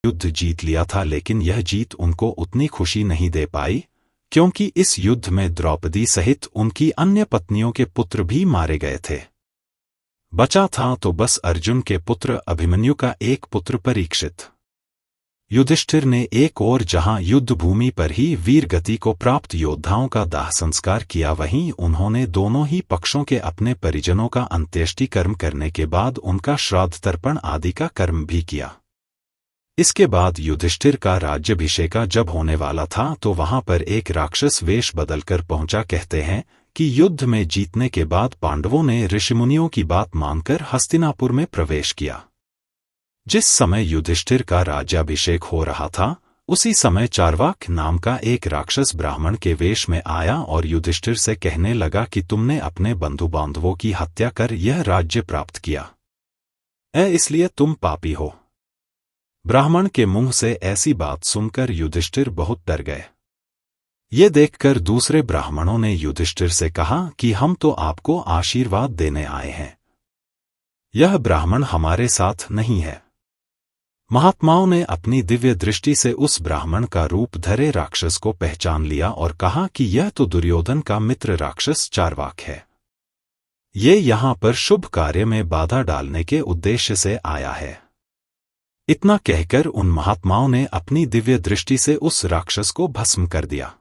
युद्ध जीत लिया था, लेकिन यह जीत उनको उतनी खुशी नहीं दे पाई, क्योंकि इस युद्ध में द्रौपदी सहित उनकी अन्य पत्नियों के पुत्र भी मारे गए थे। बचा था तो बस अर्जुन के पुत्र अभिमन्यु का एक पुत्र परीक्षित। युधिष्ठिर ने एक और जहां युद्ध भूमि पर ही वीर गति को प्राप्त योद्धाओं का दाह संस्कार किया, वहीं उन्होंने दोनों ही पक्षों के अपने परिजनों का अंत्येष्टि कर्म करने के बाद उनका श्राद्ध तर्पण आदि का कर्म भी किया। इसके बाद युधिष्ठिर का राज्याभिषेक जब होने वाला था तो वहां पर एक राक्षस वेश बदलकर पहुंचा। कहते हैं कि युद्ध में जीतने के बाद पांडवों ने ऋषिमुनियों की बात मानकर हस्तिनापुर में प्रवेश किया। जिस समय युधिष्ठिर का राज्याभिषेक हो रहा था, उसी समय चार्वाक नाम का एक राक्षस ब्राह्मण के वेश में आया और युधिष्ठिर से कहने लगा कि तुमने अपने बंधु बांधवों की हत्या कर यह राज्य प्राप्त किया, इसलिए तुम पापी हो। ब्राह्मण के मुंह से ऐसी बात सुनकर युधिष्ठिर बहुत डर गए। ये देखकर दूसरे ब्राह्मणों ने युधिष्ठिर से कहा कि हम तो आपको आशीर्वाद देने आए हैं, यह ब्राह्मण हमारे साथ नहीं है। महात्माओं ने अपनी दिव्य दृष्टि से उस ब्राह्मण का रूप धरे राक्षस को पहचान लिया और कहा कि यह तो दुर्योधन का मित्र राक्षस चार्वाक है। ये यहां पर शुभ कार्य में बाधा डालने के उद्देश्य से आया है। इतना कहकर उन महात्माओं ने अपनी दिव्य दृष्टि से उस राक्षस को भस्म कर दिया।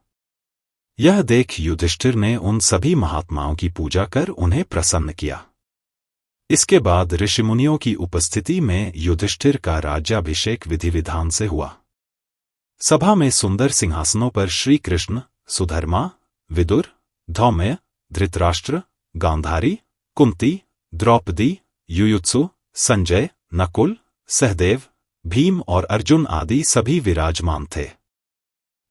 यह देख युधिष्ठिर ने उन सभी महात्माओं की पूजा कर उन्हें प्रसन्न किया। इसके बाद ऋषिमुनियों की उपस्थिति में युधिष्ठिर का राज्याभिषेक विधि विधान से हुआ। सभा में सुंदर सिंहासनों पर श्री कृष्ण, सुधर्मा, विदुर, धौम्य, धृतराष्ट्र, गांधारी, कुंती, द्रौपदी, युयुत्सु, संजय, नकुल, सहदेव, भीम और अर्जुन आदि सभी विराजमान थे।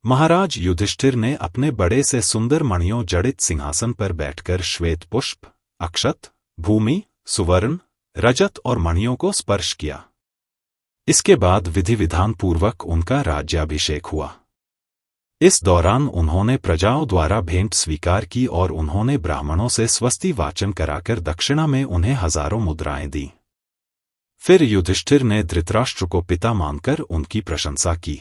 महाराज युधिष्ठिर ने अपने बड़े से सुंदर मणियों जड़ित सिंहासन पर बैठकर श्वेत पुष्प, अक्षत, भूमि, सुवर्ण, रजत और मणियों को स्पर्श किया। इसके बाद विधि विधान पूर्वक उनका राज्याभिषेक हुआ। इस दौरान उन्होंने प्रजाओं द्वारा भेंट स्वीकार की और उन्होंने ब्राह्मणों से स्वस्ति वाचन कराकर दक्षिणा में उन्हें हजारों मुद्राएं दी। फिर युधिष्ठिर ने धृतराष्ट्र को पिता मानकर उनकी प्रशंसा की।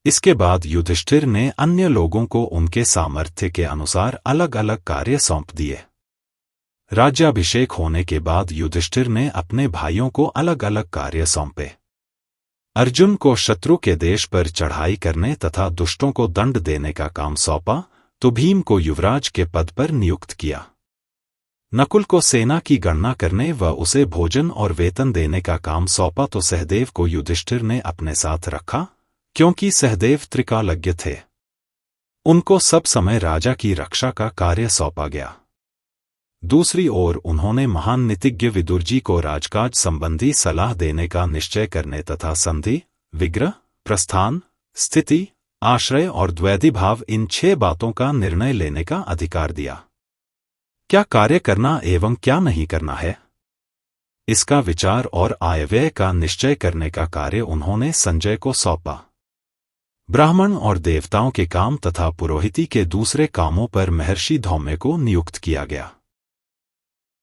इसके बाद युधिष्ठिर ने अन्य लोगों को उनके सामर्थ्य के अनुसार अलग अलग कार्य सौंप दिए। राज्याभिषेक होने के बाद युधिष्ठिर ने अपने भाइयों को अलग अलग कार्य सौंपे। अर्जुन को शत्रु के देश पर चढ़ाई करने तथा दुष्टों को दंड देने का काम सौंपा, तो भीम को युवराज के पद पर नियुक्त किया। नकुल को सेना की गणना करने व उसे भोजन और वेतन देने का काम सौंपा, तो सहदेव को युधिष्ठिर ने अपने साथ रखा, क्योंकि सहदेव त्रिकालज्ञ थे। उनको सब समय राजा की रक्षा का कार्य सौंपा गया। दूसरी ओर उन्होंने महान नीतिज्ञ विदुर जी को राजकाज संबंधी सलाह देने का निश्चय करने तथा संधि, विग्रह, प्रस्थान, स्थिति, आश्रय और द्वैधी भाव इन 6 बातों का निर्णय लेने का अधिकार दिया। क्या कार्य करना एवं क्या नहीं करना है, इसका विचार और आयव्यय का निश्चय करने का कार्य उन्होंने संजय को सौंपा। ब्राह्मण और देवताओं के काम तथा पुरोहिती के दूसरे कामों पर महर्षि धौम्य को नियुक्त किया गया।